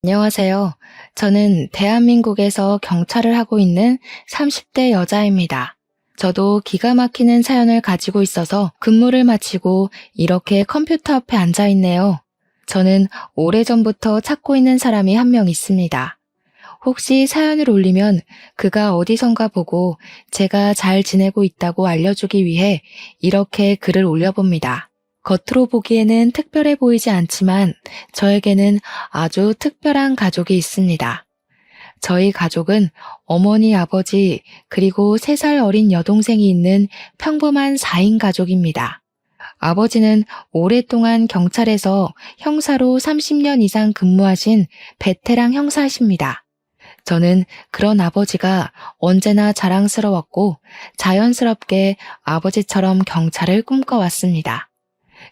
안녕하세요. 저는 대한민국에서 경찰을 하고 있는 30대 여자입니다. 저도 기가 막히는 사연을 가지고 있어서 근무를 마치고 이렇게 컴퓨터 앞에 앉아 있네요. 저는 오래전부터 찾고 있는 사람이 한 명 있습니다. 혹시 사연을 올리면 그가 어디선가 보고 제가 잘 지내고 있다고 알려주기 위해 이렇게 글을 올려봅니다. 겉으로 보기에는 특별해 보이지 않지만 저에게는 아주 특별한 가족이 있습니다. 저희 가족은 어머니, 아버지, 그리고 3살 어린 여동생이 있는 평범한 4인 가족입니다. 아버지는 오랫동안 경찰에서 형사로 30년 이상 근무하신 베테랑 형사이십니다. 저는 그런 아버지가 언제나 자랑스러웠고 자연스럽게 아버지처럼 경찰을 꿈꿔왔습니다.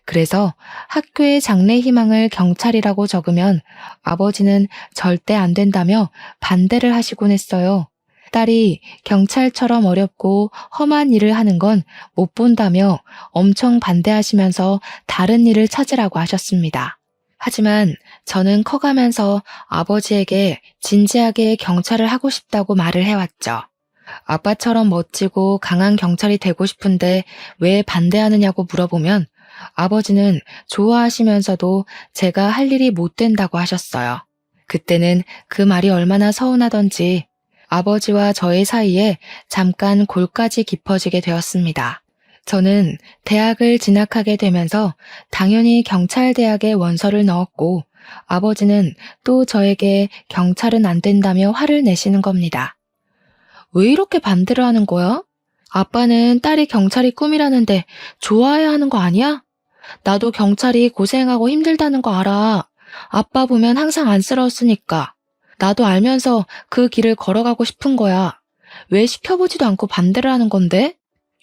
그래서 학교의 장래 희망을 경찰이라고 적으면 아버지는 절대 안 된다며 반대를 하시곤 했어요. 딸이 경찰처럼 어렵고 험한 일을 하는 건 못 본다며 엄청 반대하시면서 다른 일을 찾으라고 하셨습니다. 하지만 저는 커가면서 아버지에게 진지하게 경찰을 하고 싶다고 말을 해왔죠. 아빠처럼 멋지고 강한 경찰이 되고 싶은데 왜 반대하느냐고 물어보면 아버지는 좋아하시면서도 제가 할 일이 못 된다고 하셨어요. 그때는 그 말이 얼마나 서운하던지 아버지와 저의 사이에 잠깐 골까지 깊어지게 되었습니다. 저는 대학을 진학하게 되면서 당연히 경찰대학에 원서를 넣었고 아버지는 또 저에게 경찰은 안 된다며 화를 내시는 겁니다. 왜 이렇게 반대를 하는 거야? 아빠는 딸이 경찰이 꿈이라는데 좋아해야 하는 거 아니야? 나도 경찰이 고생하고 힘들다는 거 알아. 아빠 보면 항상 안쓰러웠으니까. 나도 알면서 그 길을 걸어가고 싶은 거야. 왜 시켜보지도 않고 반대를 하는 건데?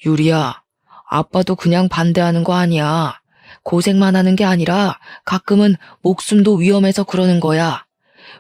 유리야, 아빠도 그냥 반대하는 거 아니야. 고생만 하는 게 아니라 가끔은 목숨도 위험해서 그러는 거야.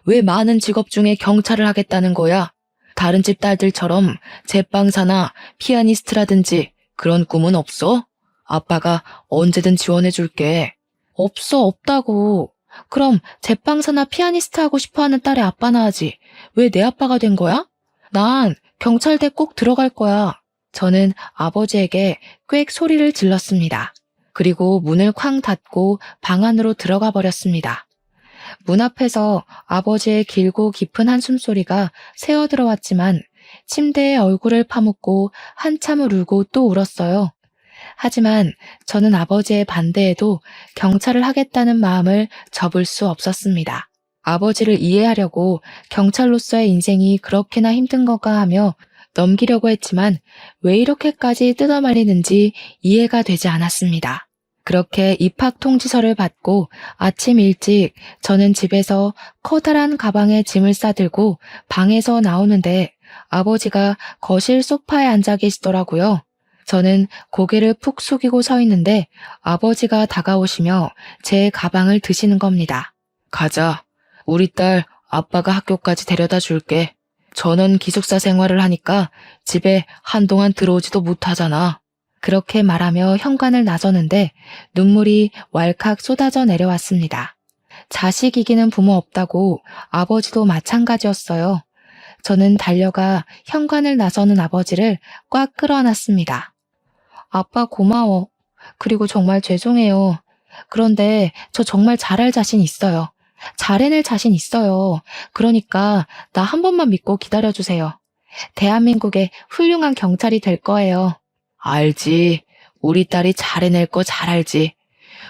왜 많은 직업 중에 경찰을 하겠다는 거야? 다른 집 딸들처럼 제빵사나 피아니스트라든지 그런 꿈은 없어? 아빠가 언제든 지원해 줄게. 없다고. 그럼 제빵사나 피아니스트 하고 싶어 하는 딸의 아빠나 하지. 왜 내 아빠가 된 거야? 난 경찰대 꼭 들어갈 거야. 저는 아버지에게 꽥 소리를 질렀습니다. 그리고 문을 쾅 닫고 방 안으로 들어가 버렸습니다. 문 앞에서 아버지의 길고 깊은 한숨소리가 새어 들어왔지만 침대에 얼굴을 파묻고 한참을 울고 또 울었어요. 하지만 저는 아버지의 반대에도 경찰을 하겠다는 마음을 접을 수 없었습니다. 아버지를 이해하려고 경찰로서의 인생이 그렇게나 힘든 건가 하며 넘기려고 했지만 왜 이렇게까지 뜯어말리는지 이해가 되지 않았습니다. 그렇게 입학 통지서를 받고 아침 일찍 저는 집에서 커다란 가방에 짐을 싸들고 방에서 나오는데 아버지가 거실 소파에 앉아 계시더라고요. 저는 고개를 푹 숙이고 서 있는데 아버지가 다가오시며 제 가방을 드시는 겁니다. 가자. 우리 딸 아빠가 학교까지 데려다 줄게. 전원 기숙사 생활을 하니까 집에 한동안 들어오지도 못하잖아. 그렇게 말하며 현관을 나서는데 눈물이 왈칵 쏟아져 내려왔습니다. 자식 이기는 부모 없다고 아버지도 마찬가지였어요. 저는 달려가 현관을 나서는 아버지를 꽉 끌어안았습니다. 아빠 고마워. 그리고 정말 죄송해요. 그런데 저 정말 잘할 자신 있어요. 잘해낼 자신 있어요. 그러니까 나 한 번만 믿고 기다려주세요. 대한민국의 훌륭한 경찰이 될 거예요. 알지. 우리 딸이 잘해낼 거 잘 알지.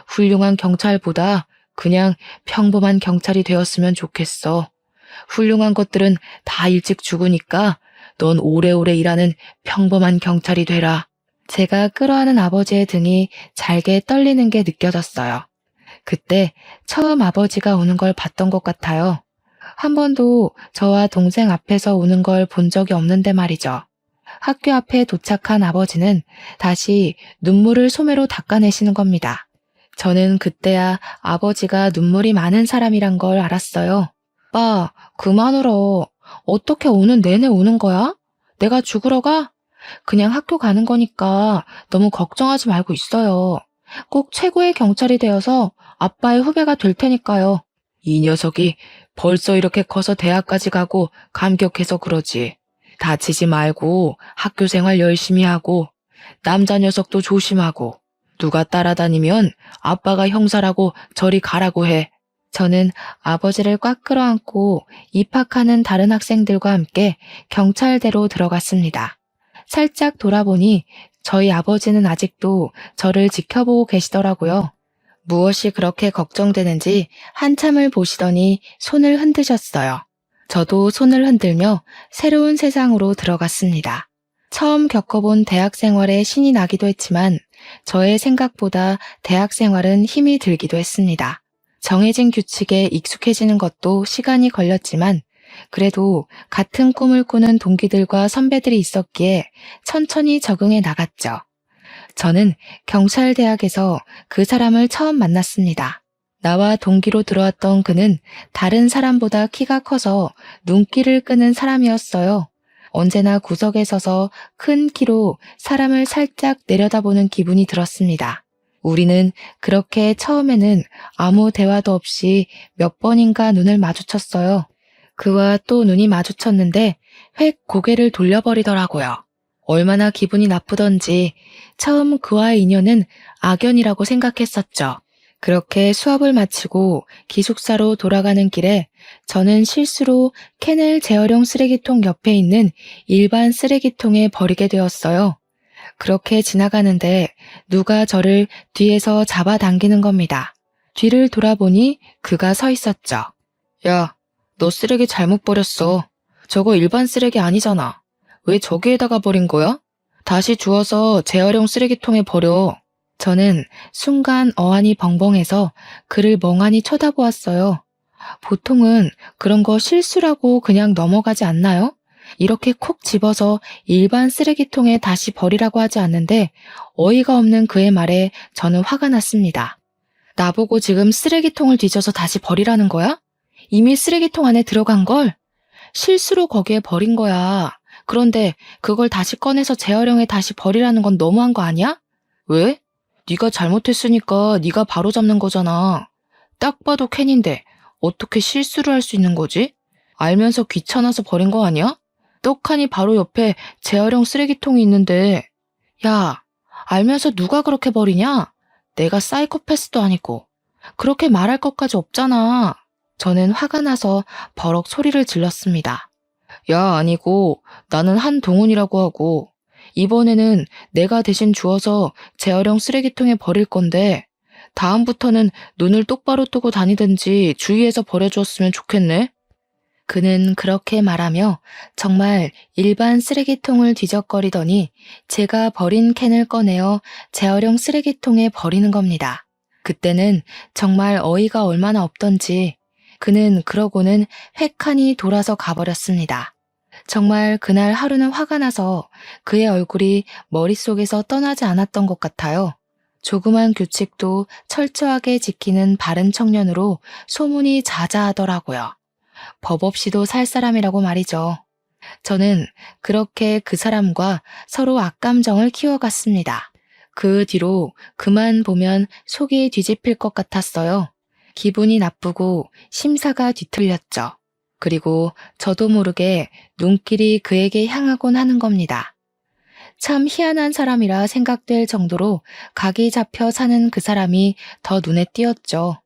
훌륭한 경찰보다 그냥 평범한 경찰이 되었으면 좋겠어. 훌륭한 것들은 다 일찍 죽으니까 넌 오래오래 일하는 평범한 경찰이 되라. 제가 끌어안은 아버지의 등이 잘게 떨리는 게 느껴졌어요. 그때 처음 아버지가 우는 걸 봤던 것 같아요. 한 번도 저와 동생 앞에서 우는 걸 본 적이 없는데 말이죠. 학교 앞에 도착한 아버지는 다시 눈물을 소매로 닦아내시는 겁니다. 저는 그때야 아버지가 눈물이 많은 사람이란 걸 알았어요. 오빠, 그만 울어. 어떻게 오는 내내 우는 거야? 내가 죽으러 가? 그냥 학교 가는 거니까 너무 걱정하지 말고 있어요. 꼭 최고의 경찰이 되어서 아빠의 후배가 될 테니까요. 이 녀석이 벌써 이렇게 커서 대학까지 가고 감격해서 그러지. 다치지 말고 학교 생활 열심히 하고 남자 녀석도 조심하고 누가 따라다니면 아빠가 형사라고 저리 가라고 해. 저는 아버지를 꽉 끌어안고 입학하는 다른 학생들과 함께 경찰대로 들어갔습니다. 살짝 돌아보니 저희 아버지는 아직도 저를 지켜보고 계시더라고요. 무엇이 그렇게 걱정되는지 한참을 보시더니 손을 흔드셨어요. 저도 손을 흔들며 새로운 세상으로 들어갔습니다. 처음 겪어본 대학 생활에 신이 나기도 했지만 저의 생각보다 대학 생활은 힘이 들기도 했습니다. 정해진 규칙에 익숙해지는 것도 시간이 걸렸지만 그래도 같은 꿈을 꾸는 동기들과 선배들이 있었기에 천천히 적응해 나갔죠. 저는 경찰대학에서 그 사람을 처음 만났습니다. 나와 동기로 들어왔던 그는 다른 사람보다 키가 커서 눈길을 끄는 사람이었어요. 언제나 구석에 서서 큰 키로 사람을 살짝 내려다보는 기분이 들었습니다. 우리는 그렇게 처음에는 아무 대화도 없이 몇 번인가 눈을 마주쳤어요. 그와 또 눈이 마주쳤는데 획 고개를 돌려버리더라고요. 얼마나 기분이 나쁘던지 처음 그와의 인연은 악연이라고 생각했었죠. 그렇게 수업을 마치고 기숙사로 돌아가는 길에 저는 실수로 캔을 재활용 쓰레기통 옆에 있는 일반 쓰레기통에 버리게 되었어요. 그렇게 지나가는데 누가 저를 뒤에서 잡아당기는 겁니다. 뒤를 돌아보니 그가 서 있었죠. 야, 너 쓰레기 잘못 버렸어. 저거 일반 쓰레기 아니잖아. 왜 저기에다가 버린 거야? 다시 주워서 재활용 쓰레기통에 버려. 저는 순간 어안이 벙벙해서 그를 멍하니 쳐다보았어요. 보통은 그런 거 실수라고 그냥 넘어가지 않나요? 이렇게 콕 집어서 일반 쓰레기통에 다시 버리라고 하지 않는데 어이가 없는 그의 말에 저는 화가 났습니다. 나보고 지금 쓰레기통을 뒤져서 다시 버리라는 거야? 이미 쓰레기통 안에 들어간 걸? 실수로 거기에 버린 거야. 그런데 그걸 다시 꺼내서 재활용에 다시 버리라는 건 너무한 거 아니야? 왜? 네가 잘못했으니까 네가 바로잡는 거잖아. 딱 봐도 캔인데 어떻게 실수를 할 수 있는 거지? 알면서 귀찮아서 버린 거 아니야? 떡하니 바로 옆에 재활용 쓰레기통이 있는데. 야, 알면서 누가 그렇게 버리냐? 내가 사이코패스도 아니고. 그렇게 말할 것까지 없잖아. 저는 화가 나서 버럭 소리를 질렀습니다. 야, 아니고 나는 한동훈이라고 하고 이번에는 내가 대신 주워서 재활용 쓰레기통에 버릴 건데 다음부터는 눈을 똑바로 뜨고 다니든지 주의해서 버려주었으면 좋겠네. 그는 그렇게 말하며 정말 일반 쓰레기통을 뒤적거리더니 제가 버린 캔을 꺼내어 재활용 쓰레기통에 버리는 겁니다. 그때는 정말 어이가 얼마나 없던지 그는 그러고는 획하니 돌아서 가버렸습니다. 정말 그날 하루는 화가 나서 그의 얼굴이 머릿속에서 떠나지 않았던 것 같아요. 조그만 규칙도 철저하게 지키는 바른 청년으로 소문이 자자하더라고요. 법 없이도 살 사람이라고 말이죠. 저는 그렇게 그 사람과 서로 악감정을 키워갔습니다. 그 뒤로 그만 보면 속이 뒤집힐 것 같았어요. 기분이 나쁘고 심사가 뒤틀렸죠. 그리고 저도 모르게 눈길이 그에게 향하곤 하는 겁니다. 참 희한한 사람이라 생각될 정도로 각이 잡혀 사는 그 사람이 더 눈에 띄었죠.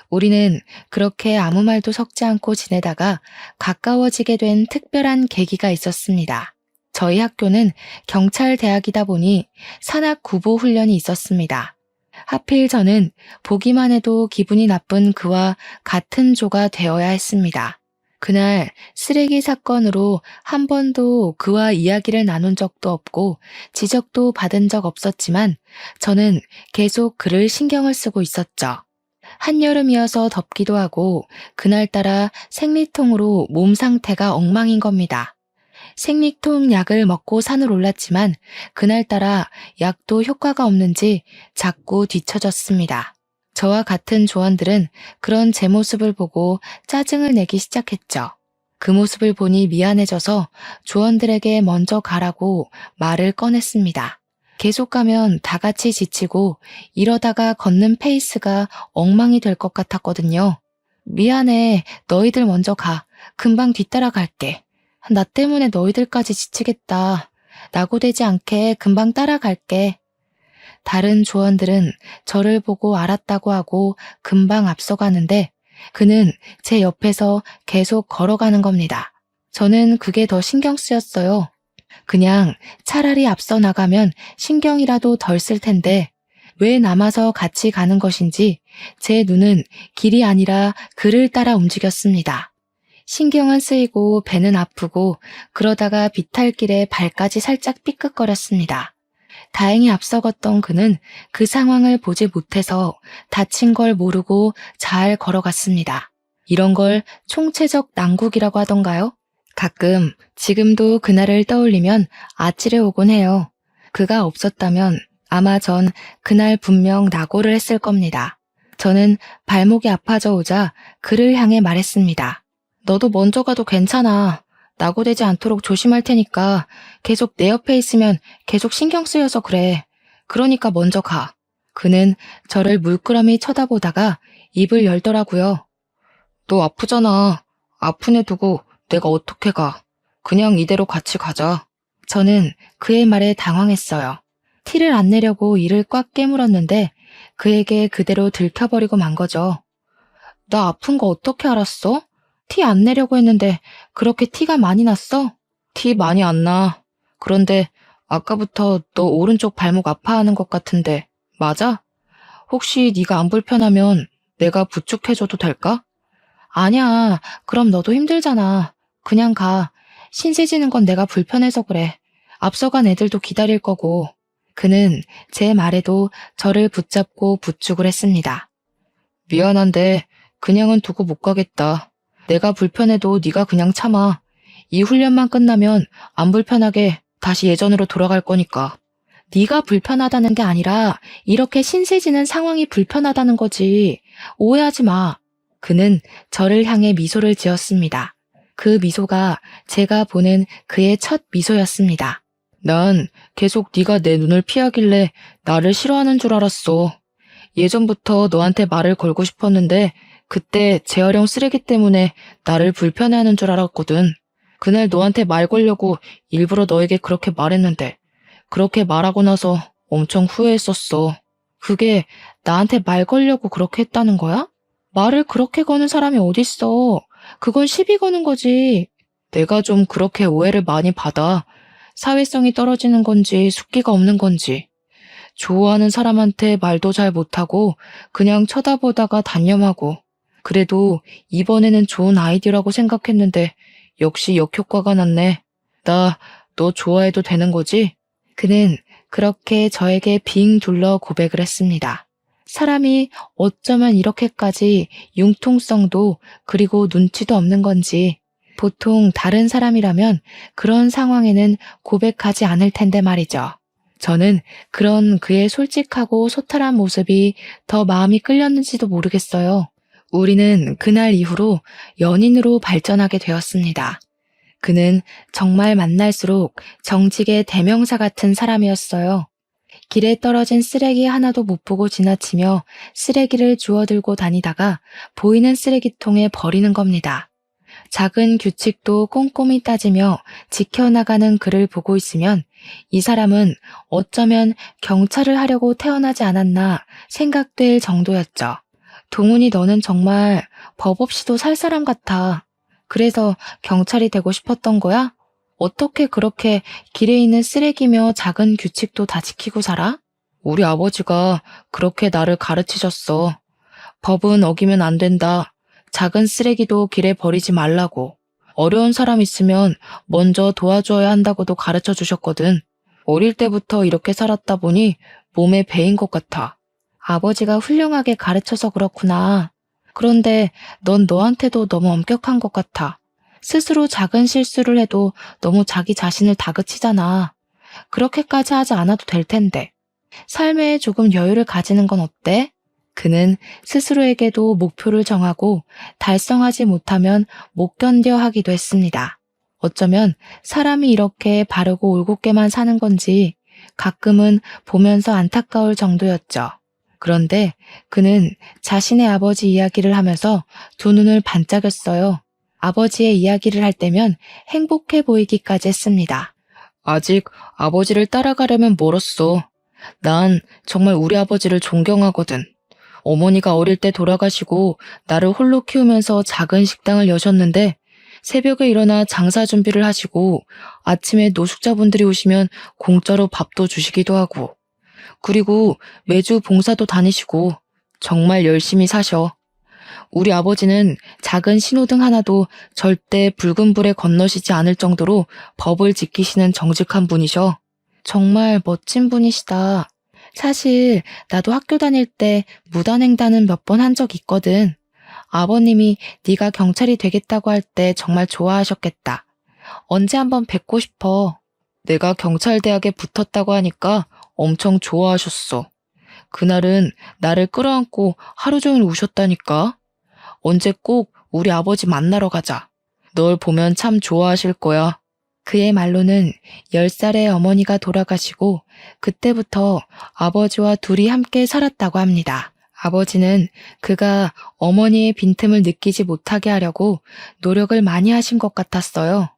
우리는 그렇게 아무 말도 섞지 않고 지내다가 가까워지게 된 특별한 계기가 있었습니다. 저희 학교는 경찰대학이다 보니 산악 구보 훈련이 있었습니다. 하필 저는 보기만 해도 기분이 나쁜 그와 같은 조가 되어야 했습니다. 그날 쓰레기 사건으로 한 번도 그와 이야기를 나눈 적도 없고 지적도 받은 적 없었지만 저는 계속 그를 신경을 쓰고 있었죠. 한여름이어서 덥기도 하고 그날따라 생리통으로 몸 상태가 엉망인 겁니다. 생리통 약을 먹고 산을 올랐지만 그날따라 약도 효과가 없는지 자꾸 뒤처졌습니다. 저와 같은 조원들은 그런 제 모습을 보고 짜증을 내기 시작했죠. 그 모습을 보니 미안해져서 조원들에게 먼저 가라고 말을 꺼냈습니다. 계속 가면 다 같이 지치고 이러다가 걷는 페이스가 엉망이 될 것 같았거든요. 미안해. 너희들 먼저 가. 금방 뒤따라 갈게. 나 때문에 너희들까지 지치겠다. 낙오되지 않게 금방 따라갈게. 다른 조원들은 저를 보고 알았다고 하고 금방 앞서가는데 그는 제 옆에서 계속 걸어가는 겁니다. 저는 그게 더 신경 쓰였어요. 그냥 차라리 앞서 나가면 신경이라도 덜 쓸 텐데 왜 남아서 같이 가는 것인지 제 눈은 길이 아니라 그를 따라 움직였습니다. 신경은 쓰이고 배는 아프고 그러다가 비탈길에 발까지 살짝 삐끗거렸습니다. 다행히 앞서갔던 그는 그 상황을 보지 못해서 다친 걸 모르고 잘 걸어갔습니다. 이런 걸 총체적 난국이라고 하던가요? 가끔 지금도 그날을 떠올리면 아찔해 오곤 해요. 그가 없었다면 아마 전 그날 분명 낙오를 했을 겁니다. 저는 발목이 아파져 오자 그를 향해 말했습니다. 너도 먼저 가도 괜찮아. 낙오되지 않도록 조심할 테니까 계속 내 옆에 있으면 계속 신경 쓰여서 그래. 그러니까 먼저 가. 그는 저를 물끄러미 쳐다보다가 입을 열더라고요. 너 아프잖아. 아픈 애 두고 내가 어떻게 가. 그냥 이대로 같이 가자. 저는 그의 말에 당황했어요. 티를 안 내려고 이를 꽉 깨물었는데 그에게 그대로 들켜버리고 만 거죠. 나 아픈 거 어떻게 알았어? 티 안 내려고 했는데 그렇게 티가 많이 났어? 티 많이 안 나. 그런데 아까부터 너 오른쪽 발목 아파하는 것 같은데 맞아? 혹시 네가 안 불편하면 내가 부축해줘도 될까? 아니야. 그럼 너도 힘들잖아. 그냥 가. 신세 지는 건 내가 불편해서 그래. 앞서간 애들도 기다릴 거고. 그는 제 말에도 저를 붙잡고 부축을 했습니다. 미안한데 그냥은 두고 못 가겠다. 내가 불편해도 네가 그냥 참아. 이 훈련만 끝나면 안 불편하게 다시 예전으로 돌아갈 거니까. 네가 불편하다는 게 아니라 이렇게 신세지는 상황이 불편하다는 거지. 오해하지 마. 그는 저를 향해 미소를 지었습니다. 그 미소가 제가 보는 그의 첫 미소였습니다. 난 계속 네가 내 눈을 피하길래 나를 싫어하는 줄 알았어. 예전부터 너한테 말을 걸고 싶었는데 그때 재활용 쓰레기 때문에 나를 불편해하는 줄 알았거든. 그날 너한테 말 걸려고 일부러 너에게 그렇게 말했는데 그렇게 말하고 나서 엄청 후회했었어. 그게 나한테 말 걸려고 그렇게 했다는 거야? 말을 그렇게 거는 사람이 어딨어. 그건 시비 거는 거지. 내가 좀 그렇게 오해를 많이 받아. 사회성이 떨어지는 건지 숫기가 없는 건지. 좋아하는 사람한테 말도 잘 못하고 그냥 쳐다보다가 단념하고. 그래도 이번에는 좋은 아이디어라고 생각했는데 역시 역효과가 났네. 나 너 좋아해도 되는 거지? 그는 그렇게 저에게 빙 둘러 고백을 했습니다. 사람이 어쩌면 이렇게까지 융통성도 그리고 눈치도 없는 건지 보통 다른 사람이라면 그런 상황에는 고백하지 않을 텐데 말이죠. 저는 그런 그의 솔직하고 소탈한 모습이 더 마음이 끌렸는지도 모르겠어요. 우리는 그날 이후로 연인으로 발전하게 되었습니다. 그는 정말 만날수록 정직의 대명사 같은 사람이었어요. 길에 떨어진 쓰레기 하나도 못 보고 지나치며 쓰레기를 주워들고 다니다가 보이는 쓰레기통에 버리는 겁니다. 작은 규칙도 꼼꼼히 따지며 지켜나가는 그를 보고 있으면 이 사람은 어쩌면 경찰을 하려고 태어나지 않았나 생각될 정도였죠. 동훈이 너는 정말 법 없이도 살 사람 같아. 그래서 경찰이 되고 싶었던 거야? 어떻게 그렇게 길에 있는 쓰레기며 작은 규칙도 다 지키고 살아? 우리 아버지가 그렇게 나를 가르치셨어. 법은 어기면 안 된다. 작은 쓰레기도 길에 버리지 말라고. 어려운 사람 있으면 먼저 도와줘야 한다고도 가르쳐 주셨거든. 어릴 때부터 이렇게 살았다 보니 몸에 배인 것 같아. 아버지가 훌륭하게 가르쳐서 그렇구나. 그런데 넌 너한테도 너무 엄격한 것 같아. 스스로 작은 실수를 해도 너무 자기 자신을 다그치잖아. 그렇게까지 하지 않아도 될 텐데. 삶에 조금 여유를 가지는 건 어때? 그는 스스로에게도 목표를 정하고 달성하지 못하면 못 견뎌 하기도 했습니다. 어쩌면 사람이 이렇게 바르고 올곧게만 사는 건지 가끔은 보면서 안타까울 정도였죠. 그런데 그는 자신의 아버지 이야기를 하면서 두 눈을 반짝였어요. 아버지의 이야기를 할 때면 행복해 보이기까지 했습니다. 아직 아버지를 따라가려면 멀었어. 난 정말 우리 아버지를 존경하거든. 어머니가 어릴 때 돌아가시고 나를 홀로 키우면서 작은 식당을 여셨는데 새벽에 일어나 장사 준비를 하시고 아침에 노숙자분들이 오시면 공짜로 밥도 주시기도 하고 그리고 매주 봉사도 다니시고 정말 열심히 사셔. 우리 아버지는 작은 신호등 하나도 절대 붉은 불에 건너시지 않을 정도로 법을 지키시는 정직한 분이셔. 정말 멋진 분이시다. 사실 나도 학교 다닐 때 무단횡단은 몇 번 한 적 있거든. 아버님이 네가 경찰이 되겠다고 할 때 정말 좋아하셨겠다. 언제 한번 뵙고 싶어. 내가 경찰대학에 붙었다고 하니까 엄청 좋아하셨어. 그날은 나를 끌어안고 하루 종일 우셨다니까. 언제 꼭 우리 아버지 만나러 가자. 널 보면 참 좋아하실 거야. 그의 말로는 10살의 어머니가 돌아가시고 그때부터 아버지와 둘이 함께 살았다고 합니다. 아버지는 그가 어머니의 빈틈을 느끼지 못하게 하려고 노력을 많이 하신 것 같았어요.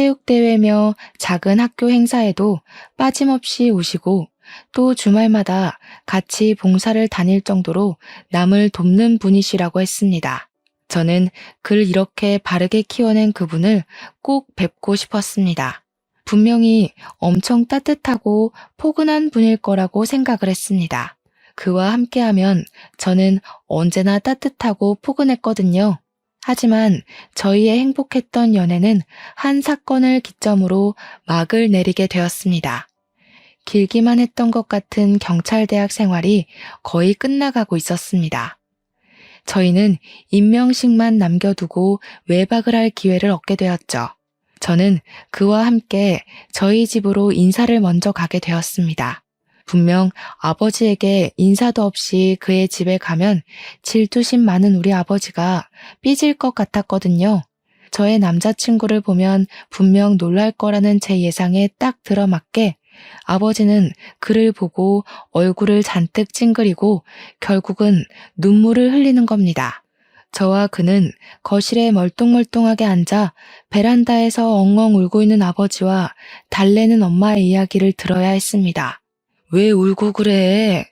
체육대회며 작은 학교 행사에도 빠짐없이 오시고 또 주말마다 같이 봉사를 다닐 정도로 남을 돕는 분이시라고 했습니다. 저는 그를 이렇게 바르게 키워낸 그분을 꼭 뵙고 싶었습니다. 분명히 엄청 따뜻하고 포근한 분일 거라고 생각을 했습니다. 그와 함께하면 저는 언제나 따뜻하고 포근했거든요. 하지만 저희의 행복했던 연애는 한 사건을 기점으로 막을 내리게 되었습니다. 길기만 했던 것 같은 경찰대학 생활이 거의 끝나가고 있었습니다. 저희는 임명식만 남겨두고 외박을 할 기회를 얻게 되었죠. 저는 그와 함께 저희 집으로 인사를 먼저 가게 되었습니다. 분명 아버지에게 인사도 없이 그의 집에 가면 질투심 많은 우리 아버지가 삐질 것 같았거든요. 저의 남자친구를 보면 분명 놀랄 거라는 제 예상에 딱 들어맞게 아버지는 그를 보고 얼굴을 잔뜩 찡그리고 결국은 눈물을 흘리는 겁니다. 저와 그는 거실에 멀뚱멀뚱하게 앉아 베란다에서 엉엉 울고 있는 아버지와 달래는 엄마의 이야기를 들어야 했습니다. 왜 울고 그래?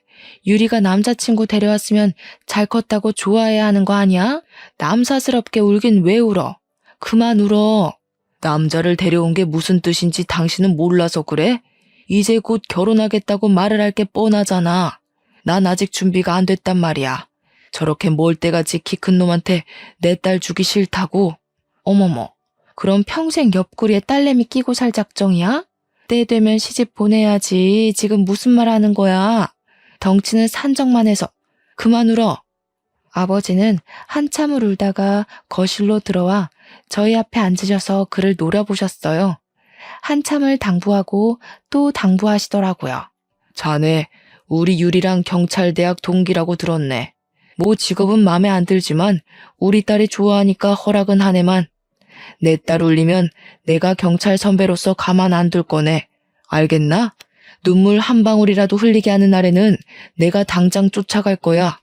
유리가 남자친구 데려왔으면 잘 컸다고 좋아해야 하는 거 아니야? 남사스럽게 울긴 왜 울어? 그만 울어. 남자를 데려온 게 무슨 뜻인지 당신은 몰라서 그래? 이제 곧 결혼하겠다고 말을 할 게 뻔하잖아. 난 아직 준비가 안 됐단 말이야. 저렇게 멀대같이 키 큰 놈한테 내 딸 주기 싫다고? 어머머, 그럼 평생 옆구리에 딸내미 끼고 살 작정이야? 때 되면 시집 보내야지. 지금 무슨 말 하는 거야? 덩치는 산적만 해서. 그만 울어. 아버지는 한참을 울다가 거실로 들어와 저희 앞에 앉으셔서 그를 노려보셨어요. 한참을 당부하고 또 당부하시더라고요. 자네, 우리 유리랑 경찰대학 동기라고 들었네. 뭐 직업은 마음에 안 들지만 우리 딸이 좋아하니까 허락은 하네만. 내 딸 울리면 내가 경찰 선배로서 가만 안 둘 거네. 알겠나? 눈물 한 방울이라도 흘리게 하는 날에는 내가 당장 쫓아갈 거야.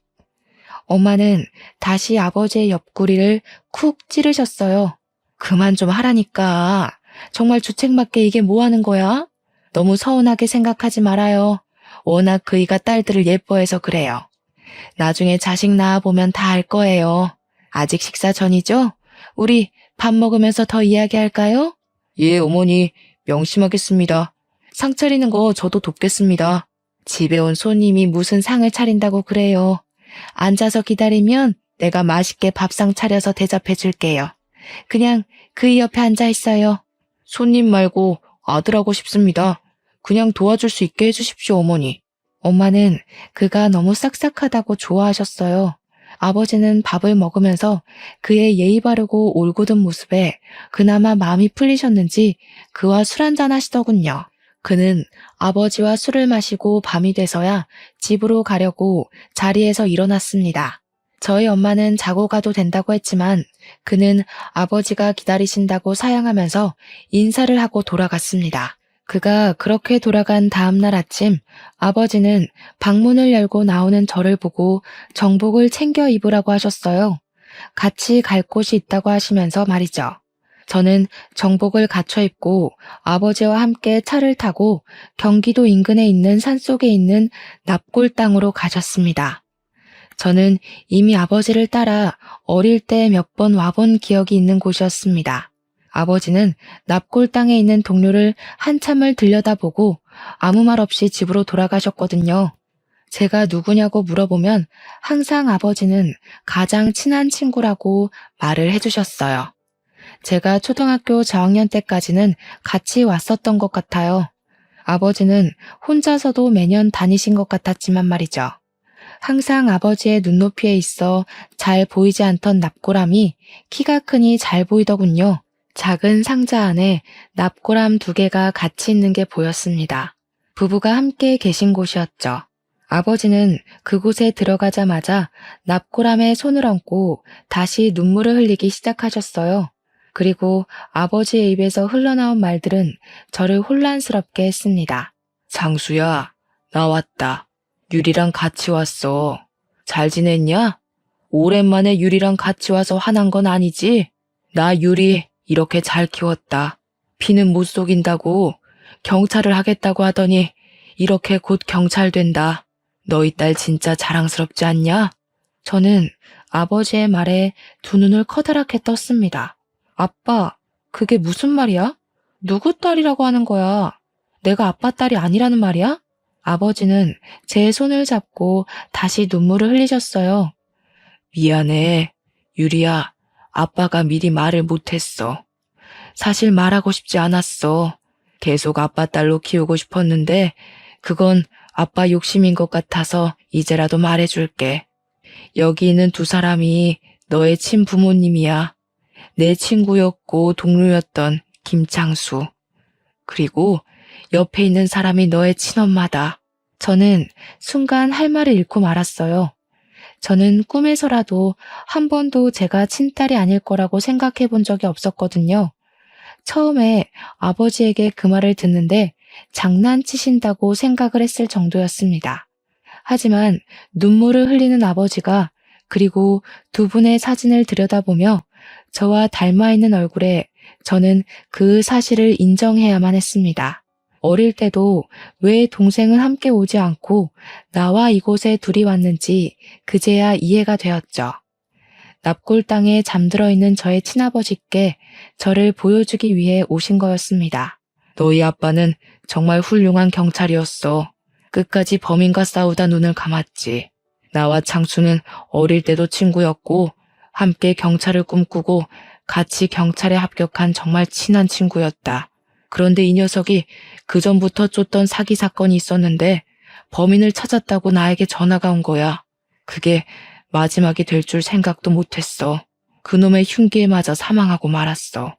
엄마는 다시 아버지의 옆구리를 쿡 찌르셨어요. 그만 좀 하라니까. 정말 주책맞게 이게 뭐 하는 거야? 너무 서운하게 생각하지 말아요. 워낙 그이가 딸들을 예뻐해서 그래요. 나중에 자식 낳아보면 다 알 거예요. 아직 식사 전이죠? 우리 밥 먹으면서 더 이야기할까요? 예, 어머니. 명심하겠습니다. 상 차리는 거 저도 돕겠습니다. 집에 온 손님이 무슨 상을 차린다고 그래요. 앉아서 기다리면 내가 맛있게 밥상 차려서 대접해 줄게요. 그냥 그이 옆에 앉아 있어요. 손님 말고 아들하고 싶습니다. 그냥 도와줄 수 있게 해주십시오, 어머니. 엄마는 그가 너무 싹싹하다고 좋아하셨어요. 아버지는 밥을 먹으면서 그의 예의 바르고 올곧은 모습에 그나마 마음이 풀리셨는지 그와 술 한잔 하시더군요. 그는 아버지와 술을 마시고 밤이 돼서야 집으로 가려고 자리에서 일어났습니다. 저희 엄마는 자고 가도 된다고 했지만 그는 아버지가 기다리신다고 사양하면서 인사를 하고 돌아갔습니다. 그가 그렇게 돌아간 다음 날 아침, 아버지는 방문을 열고 나오는 저를 보고 정복을 챙겨 입으라고 하셨어요. 같이 갈 곳이 있다고 하시면서 말이죠. 저는 정복을 갖춰 입고 아버지와 함께 차를 타고 경기도 인근에 있는 산속에 있는 납골 땅으로 가셨습니다. 저는 이미 아버지를 따라 어릴 때 몇 번 와본 기억이 있는 곳이었습니다. 아버지는 납골 땅에 있는 동료를 한참을 들여다보고 아무 말 없이 집으로 돌아가셨거든요. 제가 누구냐고 물어보면 항상 아버지는 가장 친한 친구라고 말을 해주셨어요. 제가 초등학교 저학년 때까지는 같이 왔었던 것 같아요. 아버지는 혼자서도 매년 다니신 것 같았지만 말이죠. 항상 아버지의 눈높이에 있어 잘 보이지 않던 납골함이 키가 크니 잘 보이더군요. 작은 상자 안에 납골함 2개가 같이 있는 게 보였습니다. 부부가 함께 계신 곳이었죠. 아버지는 그곳에 들어가자마자 납골함에 손을 얹고 다시 눈물을 흘리기 시작하셨어요. 그리고 아버지의 입에서 흘러나온 말들은 저를 혼란스럽게 했습니다. 장수야, 나 왔다. 유리랑 같이 왔어. 잘 지냈냐? 오랜만에 유리랑 같이 와서 화난 건 아니지? 나 유리 이렇게 잘 키웠다. 피는 못 속인다고 경찰을 하겠다고 하더니 이렇게 곧 경찰 된다. 너희 딸 진짜 자랑스럽지 않냐? 저는 아버지의 말에 두 눈을 커다랗게 떴습니다. 아빠, 그게 무슨 말이야? 누구 딸이라고 하는 거야? 내가 아빠 딸이 아니라는 말이야? 아버지는 제 손을 잡고 다시 눈물을 흘리셨어요. 미안해, 유리야. 아빠가 미리 말을 못했어. 사실 말하고 싶지 않았어. 계속 아빠 딸로 키우고 싶었는데 그건 아빠 욕심인 것 같아서 이제라도 말해줄게. 여기 있는 2사람이 너의 친부모님이야. 내 친구였고 동료였던 김창수. 그리고 옆에 있는 사람이 너의 친엄마다. 저는 순간 할 말을 잃고 말았어요. 저는 꿈에서라도 한 번도 제가 친딸이 아닐 거라고 생각해 본 적이 없었거든요. 처음에 아버지에게 그 말을 듣는데 장난치신다고 생각을 했을 정도였습니다. 하지만 눈물을 흘리는 아버지가 그리고 2분의 사진을 들여다보며 저와 닮아 있는 얼굴에 저는 그 사실을 인정해야만 했습니다. 어릴 때도 왜 동생은 함께 오지 않고 나와 이곳에 둘이 왔는지 그제야 이해가 되었죠. 납골 땅에 잠들어 있는 저의 친아버지께 저를 보여주기 위해 오신 거였습니다. 너희 아빠는 정말 훌륭한 경찰이었어. 끝까지 범인과 싸우다 눈을 감았지. 나와 창수는 어릴 때도 친구였고 함께 경찰을 꿈꾸고 같이 경찰에 합격한 정말 친한 친구였다. 그런데 이 녀석이 그전부터 쫓던 사기 사건이 있었는데 범인을 찾았다고 나에게 전화가 온 거야. 그게 마지막이 될 줄 생각도 못했어. 그놈의 흉기에 맞아 사망하고 말았어.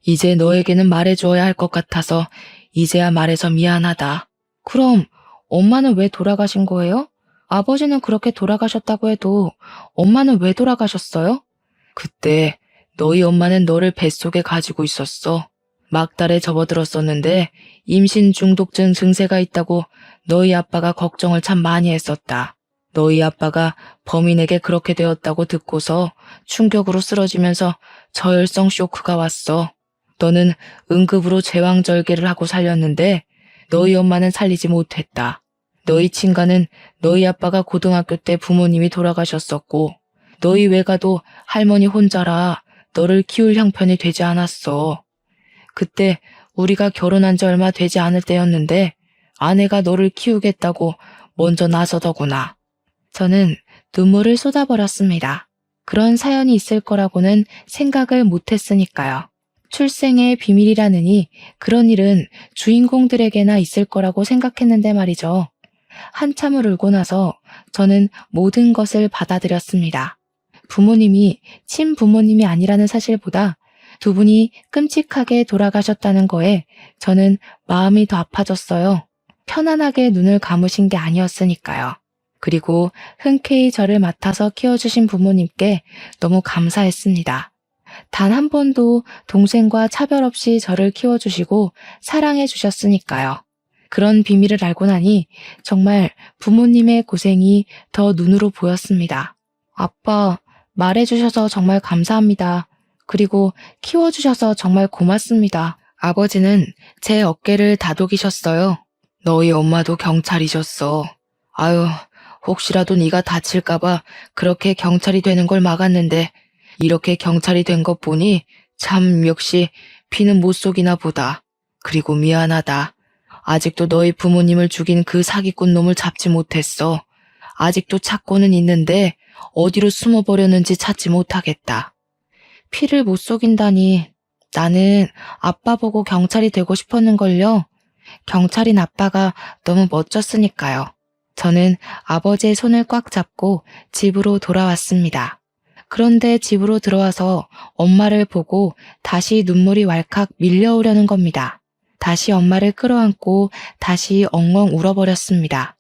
이제 너에게는 말해주어야 할 것 같아서 이제야 말해서 미안하다. 그럼 엄마는 왜 돌아가신 거예요? 아버지는 그렇게 돌아가셨다고 해도 엄마는 왜 돌아가셨어요? 그때 너희 엄마는 너를 뱃속에 가지고 있었어. 막달에 접어들었었는데 임신 중독증 증세가 있다고 너희 아빠가 걱정을 참 많이 했었다. 너희 아빠가 범인에게 그렇게 되었다고 듣고서 충격으로 쓰러지면서 저혈성 쇼크가 왔어. 너는 응급으로 제왕절개를 하고 살렸는데 너희 엄마는 살리지 못했다. 너희 친가는 너희 아빠가 고등학교 때 부모님이 돌아가셨었고 너희 외가도 할머니 혼자라 너를 키울 형편이 되지 않았어. 그때 우리가 결혼한 지 얼마 되지 않을 때였는데 아내가 너를 키우겠다고 먼저 나서더구나. 저는 눈물을 쏟아버렸습니다. 그런 사연이 있을 거라고는 생각을 못했으니까요. 출생의 비밀이라느니 그런 일은 주인공들에게나 있을 거라고 생각했는데 말이죠. 한참을 울고 나서 저는 모든 것을 받아들였습니다. 부모님이 친부모님이 아니라는 사실보다 2분이 끔찍하게 돌아가셨다는 거에 저는 마음이 더 아파졌어요. 편안하게 눈을 감으신 게 아니었으니까요. 그리고 흔쾌히 저를 맡아서 키워주신 부모님께 너무 감사했습니다. 단 한 번도 동생과 차별 없이 저를 키워주시고 사랑해 주셨으니까요. 그런 비밀을 알고 나니 정말 부모님의 고생이 더 눈으로 보였습니다. 아빠, 말해주셔서 정말 감사합니다. 그리고 키워주셔서 정말 고맙습니다. 아버지는 제 어깨를 다독이셨어요. 너희 엄마도 경찰이셨어. 아유, 혹시라도 네가 다칠까봐 그렇게 경찰이 되는 걸 막았는데 이렇게 경찰이 된 것 보니 참 역시 피는 못 속이나 보다. 그리고 미안하다. 아직도 너희 부모님을 죽인 그 사기꾼 놈을 잡지 못했어. 아직도 찾고는 있는데 어디로 숨어버렸는지 찾지 못하겠다. 피를 못 속인다니 나는 아빠 보고 경찰이 되고 싶었는걸요. 경찰인 아빠가 너무 멋졌으니까요. 저는 아버지의 손을 꽉 잡고 집으로 돌아왔습니다. 그런데 집으로 들어와서 엄마를 보고 다시 눈물이 왈칵 밀려오려는 겁니다. 다시 엄마를 끌어안고 다시 엉엉 울어버렸습니다.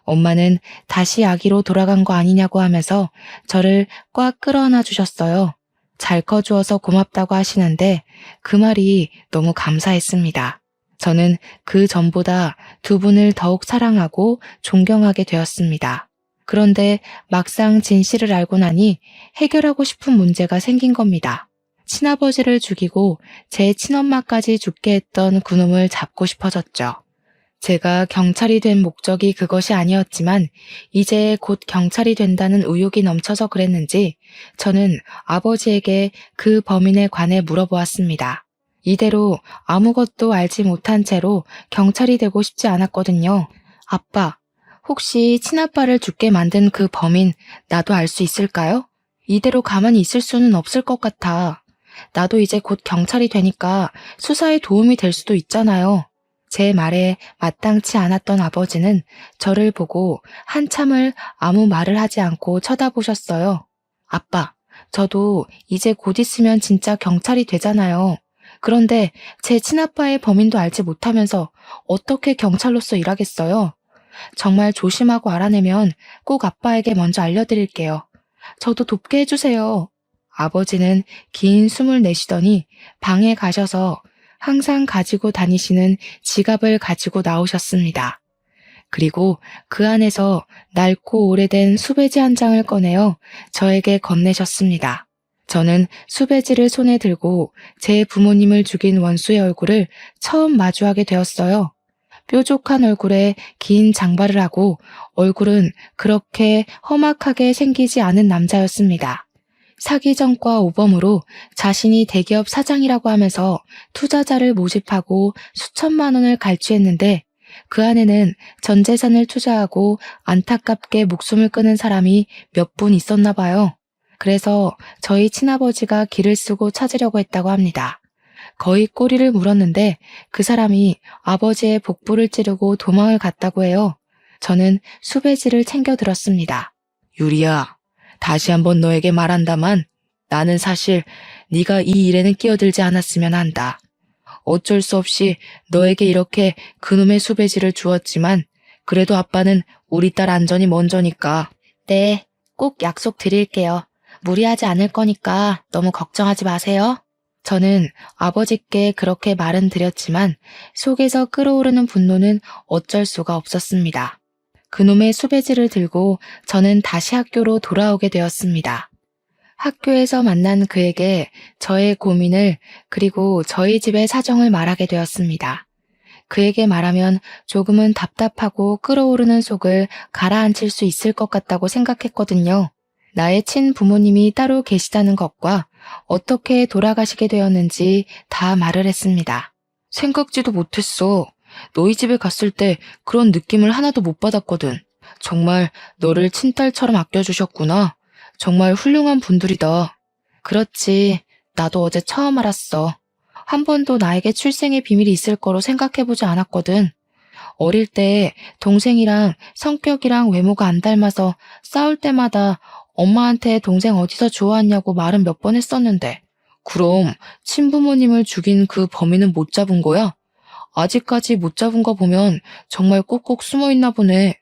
엄마는 다시 아기로 돌아간 거 아니냐고 하면서 저를 꽉 끌어안아 주셨어요. 잘 커주어서 고맙다고 하시는데 그 말이 너무 감사했습니다. 저는 그 전보다 두 분을 더욱 사랑하고 존경하게 되었습니다. 그런데 막상 진실을 알고 나니 해결하고 싶은 문제가 생긴 겁니다. 친아버지를 죽이고 제 친엄마까지 죽게 했던 그놈을 잡고 싶어졌죠. 제가 경찰이 된 목적이 그것이 아니었지만 이제 곧 경찰이 된다는 의욕이 넘쳐서 그랬는지 저는 아버지에게 그 범인에 관해 물어보았습니다. 이대로 아무것도 알지 못한 채로 경찰이 되고 싶지 않았거든요. 아빠, 혹시 친아빠를 죽게 만든 그 범인 나도 알 수 있을까요? 이대로 가만히 있을 수는 없을 것 같아. 나도 이제 곧 경찰이 되니까 수사에 도움이 될 수도 있잖아요. 제 말에 마땅치 않았던 아버지는 저를 보고 한참을 아무 말을 하지 않고 쳐다보셨어요. 아빠, 저도 이제 곧 있으면 진짜 경찰이 되잖아요. 그런데 제 친아빠의 범인도 알지 못하면서 어떻게 경찰로서 일하겠어요? 정말 조심하고 알아내면 꼭 아빠에게 먼저 알려드릴게요. 저도 돕게 해주세요. 아버지는 긴 숨을 내쉬더니 방에 가셔서 항상 가지고 다니시는 지갑을 가지고 나오셨습니다. 그리고 그 안에서 낡고 오래된 수배지 한 장을 꺼내어 저에게 건네셨습니다. 저는 수배지를 손에 들고 제 부모님을 죽인 원수의 얼굴을 처음 마주하게 되었어요. 뾰족한 얼굴에 긴 장발을 하고 얼굴은 그렇게 험악하게 생기지 않은 남자였습니다. 사기전과 오범으로 자신이 대기업 사장이라고 하면서 투자자를 모집하고 수천만 원을 갈취했는데 그 안에는 전 재산을 투자하고 안타깝게 목숨을 끊은 사람이 몇 분 있었나 봐요. 그래서 저희 친아버지가 길을 쓰고 찾으려고 했다고 합니다. 거의 꼬리를 물었는데 그 사람이 아버지의 복부를 찌르고 도망을 갔다고 해요. 저는 수배지를 챙겨 들었습니다. 유리야, 다시 한번 너에게 말한다만 나는 사실 네가 이 일에는 끼어들지 않았으면 한다. 어쩔 수 없이 너에게 이렇게 그놈의 수배지를 주었지만 그래도 아빠는 우리 딸 안전이 먼저니까. 네, 꼭 약속 드릴게요. 무리하지 않을 거니까 너무 걱정하지 마세요. 저는 아버지께 그렇게 말은 드렸지만 속에서 끓어오르는 분노는 어쩔 수가 없었습니다. 그놈의 수배지를 들고 저는 다시 학교로 돌아오게 되었습니다. 학교에서 만난 그에게 저의 고민을 그리고 저희 집의 사정을 말하게 되었습니다. 그에게 말하면 조금은 답답하고 끓어오르는 속을 가라앉힐 수 있을 것 같다고 생각했거든요. 나의 친부모님이 따로 계시다는 것과 어떻게 돌아가시게 되었는지 다 말을 했습니다. 생각지도 못했어. 너희 집에 갔을 때 그런 느낌을 하나도 못 받았거든. 정말 너를 친딸처럼 아껴주셨구나. 정말 훌륭한 분들이다. 그렇지. 나도 어제 처음 알았어. 한 번도 나에게 출생의 비밀이 있을 거로 생각해보지 않았거든. 어릴 때 동생이랑 성격이랑 외모가 안 닮아서 싸울 때마다 엄마한테 동생 어디서 주워왔냐고 말은 몇 번 했었는데. 그럼 친부모님을 죽인 그 범인은 못 잡은 거야? 아직까지 못 잡은 거 보면 정말 꼭꼭 숨어 있나 보네.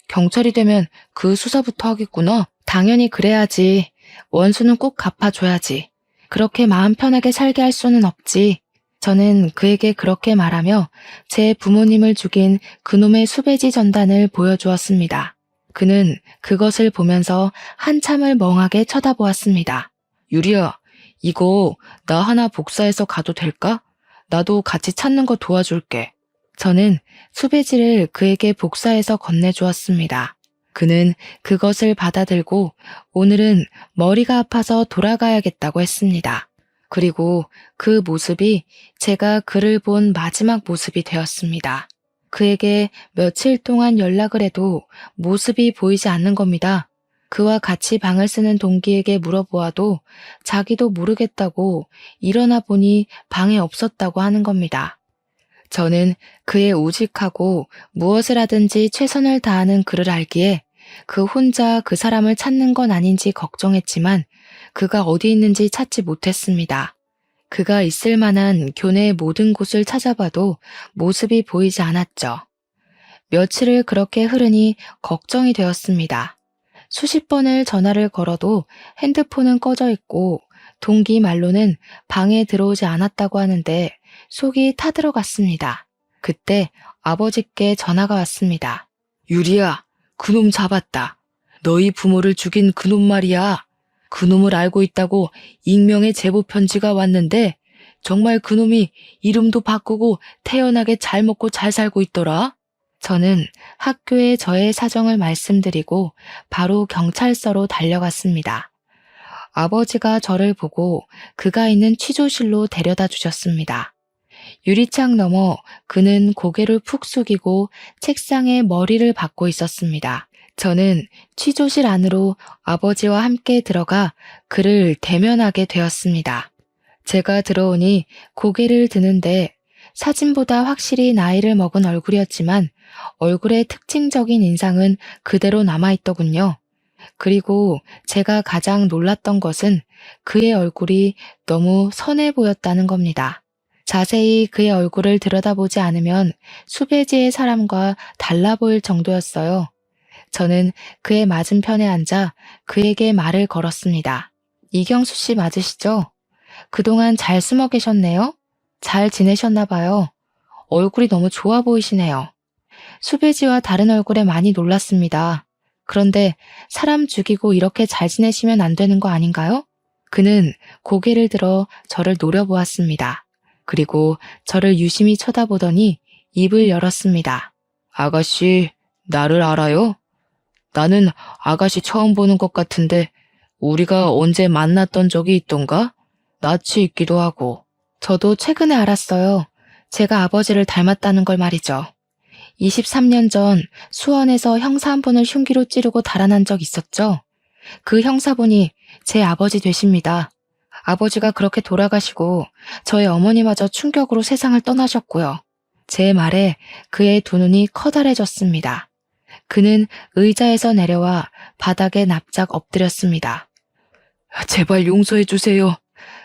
경찰이 되면 그 수사부터 하겠구나. 당연히 그래야지. 원수는 꼭 갚아줘야지. 그렇게 마음 편하게 살게 할 수는 없지. 저는 그에게 그렇게 말하며 제 부모님을 죽인 그놈의 수배지 전단을 보여주었습니다. 그는 그것을 보면서 한참을 멍하게 쳐다보았습니다. 유리야, 이거 나 하나 복사해서 가도 될까? 나도 같이 찾는 거 도와줄게. 저는 수배지를 그에게 복사해서 건네주었습니다. 그는 그것을 받아들고 오늘은 머리가 아파서 돌아가야겠다고 했습니다. 그리고 그 모습이 제가 그를 본 마지막 모습이 되었습니다. 그에게 며칠 동안 연락을 해도 모습이 보이지 않는 겁니다. 그와 같이 방을 쓰는 동기에게 물어보아도 자기도 모르겠다고 일어나 보니 방에 없었다고 하는 겁니다. 저는 그의 우직하고 무엇을 하든지 최선을 다하는 그를 알기에 그 혼자 그 사람을 찾는 건 아닌지 걱정했지만 그가 어디 있는지 찾지 못했습니다. 그가 있을 만한 교내의 모든 곳을 찾아봐도 모습이 보이지 않았죠. 며칠을 그렇게 흐르니 걱정이 되었습니다. 수십 번을 전화를 걸어도 핸드폰은 꺼져 있고 동기 말로는 방에 들어오지 않았다고 하는데 속이 타들어갔습니다. 그때 아버지께 전화가 왔습니다. 유리야, 그놈 잡았다. 너희 부모를 죽인 그놈 말이야. 그놈을 알고 있다고 익명의 제보 편지가 왔는데 정말 그놈이 이름도 바꾸고 태연하게 잘 먹고 잘 살고 있더라. 저는 학교에 저의 사정을 말씀드리고 바로 경찰서로 달려갔습니다. 아버지가 저를 보고 그가 있는 취조실로 데려다 주셨습니다. 유리창 너머 그는 고개를 푹 숙이고 책상에 머리를 박고 있었습니다. 저는 취조실 안으로 아버지와 함께 들어가 그를 대면하게 되었습니다. 제가 들어오니 고개를 드는데 사진보다 확실히 나이를 먹은 얼굴이었지만 얼굴의 특징적인 인상은 그대로 남아있더군요. 그리고 제가 가장 놀랐던 것은 그의 얼굴이 너무 선해 보였다는 겁니다. 자세히 그의 얼굴을 들여다보지 않으면 수배지의 사람과 달라 보일 정도였어요. 저는 그의 맞은편에 앉아 그에게 말을 걸었습니다. 이경수 씨 맞으시죠? 그동안 잘 숨어 계셨네요? 잘 지내셨나 봐요. 얼굴이 너무 좋아 보이시네요. 수배지와 다른 얼굴에 많이 놀랐습니다. 그런데 사람 죽이고 이렇게 잘 지내시면 안 되는 거 아닌가요? 그는 고개를 들어 저를 노려보았습니다. 그리고 저를 유심히 쳐다보더니 입을 열었습니다. 아가씨, 나를 알아요? 나는 아가씨 처음 보는 것 같은데 우리가 언제 만났던 적이 있던가? 낯이 있기도 하고. 저도 최근에 알았어요. 제가 아버지를 닮았다는 걸 말이죠. 23년 전 수원에서 형사 한 분을 흉기로 찌르고 달아난 적 있었죠? 그 형사분이 제 아버지 되십니다. 아버지가 그렇게 돌아가시고 저희 어머니마저 충격으로 세상을 떠나셨고요. 제 말에 그의 두 눈이 커다래졌습니다. 그는 의자에서 내려와 바닥에 납작 엎드렸습니다. 제발 용서해 주세요.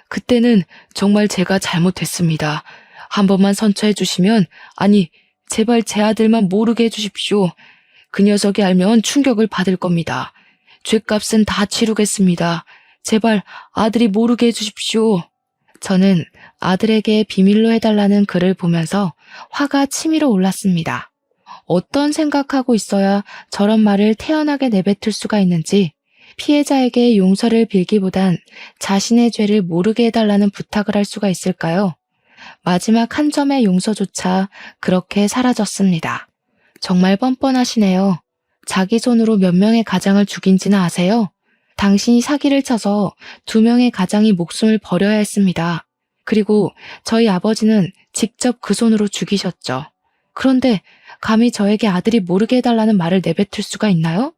그때는 정말 제가 잘못했습니다. 한 번만 선처해 주시면, 아니, 제발 제 아들만 모르게 해주십시오. 그 녀석이 알면 충격을 받을 겁니다. 죗값은 다 치르겠습니다. 제발 아들이 모르게 해주십시오. 저는 아들에게 비밀로 해달라는 글을 보면서 화가 치밀어 올랐습니다. 어떤 생각하고 있어야 저런 말을 태연하게 내뱉을 수가 있는지 피해자에게 용서를 빌기보단 자신의 죄를 모르게 해달라는 부탁을 할 수가 있을까요? 마지막 한 점의 용서조차 그렇게 사라졌습니다. 정말 뻔뻔하시네요. 자기 손으로 몇 명의 가장을 죽인지는 아세요? 당신이 사기를 쳐서 2명의 가장이 목숨을 버려야 했습니다. 그리고 저희 아버지는 직접 그 손으로 죽이셨죠. 그런데 감히 저에게 아들이 모르게 해달라는 말을 내뱉을 수가 있나요?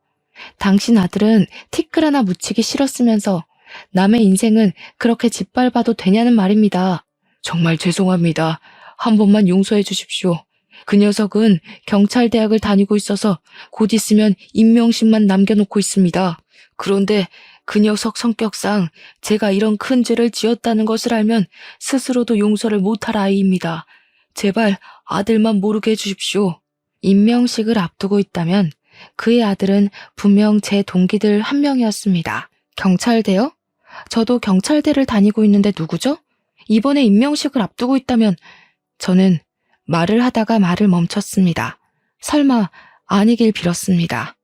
당신 아들은 티끌 하나 묻히기 싫었으면서 남의 인생은 그렇게 짓밟아도 되냐는 말입니다. 정말 죄송합니다. 한 번만 용서해 주십시오. 그 녀석은 경찰대학을 다니고 있어서 곧 있으면 임명식만 남겨놓고 있습니다. 그런데 그 녀석 성격상 제가 이런 큰 죄를 지었다는 것을 알면 스스로도 용서를 못할 아이입니다. 제발 아들만 모르게 해주십시오. 임명식을 앞두고 있다면 그의 아들은 분명 제 동기들 한 명이었습니다. 경찰대요? 저도 경찰대를 다니고 있는데 누구죠? 이번에 임명식을 앞두고 있다면 저는 말을 하다가 말을 멈췄습니다. 설마 아니길 빌었습니다.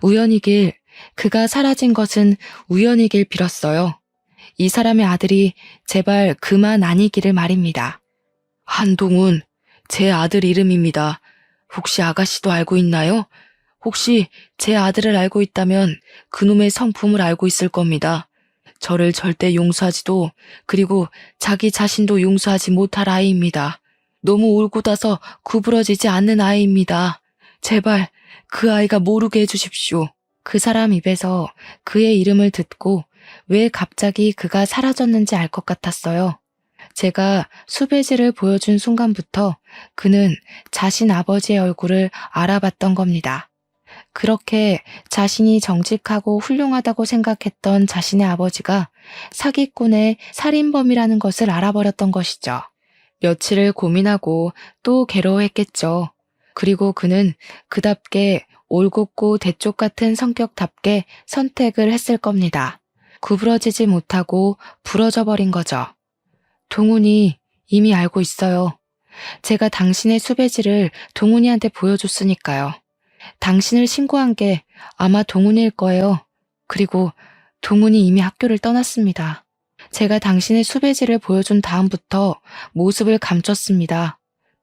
우연이길, 그가 사라진 것은 우연이길 빌었어요. 이 사람의 아들이 제발 그만 아니기를 말입니다. 한동훈, 제 아들 이름입니다. 혹시 아가씨도 알고 있나요? 혹시 제 아들을 알고 있다면 그놈의 성품을 알고 있을 겁니다. 저를 절대 용서하지도, 그리고 자기 자신도 용서하지 못할 아이입니다. 너무 올곧아서 구부러지지 않는 아이입니다. 제발 그 아이가 모르게 해주십시오. 그 사람 입에서 그의 이름을 듣고 왜 갑자기 그가 사라졌는지 알 것 같았어요. 제가 수배지를 보여준 순간부터 그는 자신 아버지의 얼굴을 알아봤던 겁니다. 그렇게 자신이 정직하고 훌륭하다고 생각했던 자신의 아버지가 사기꾼의 살인범이라는 것을 알아버렸던 것이죠. 며칠을 고민하고 또 괴로워했겠죠. 그리고 그는 그답게 올곧고 대쪽 같은 성격답게 선택을 했을 겁니다. 구부러지지 못하고 부러져 버린 거죠. 동훈이 이미 알고 있어요. 제가 당신의 수배지를 동훈이한테 보여줬으니까요. 당신을 신고한 게 아마 동훈일 거예요. 그리고 동훈이 이미 학교를 떠났습니다. 제가 당신의 수배지를 보여준 다음부터 모습을 감췄습니다.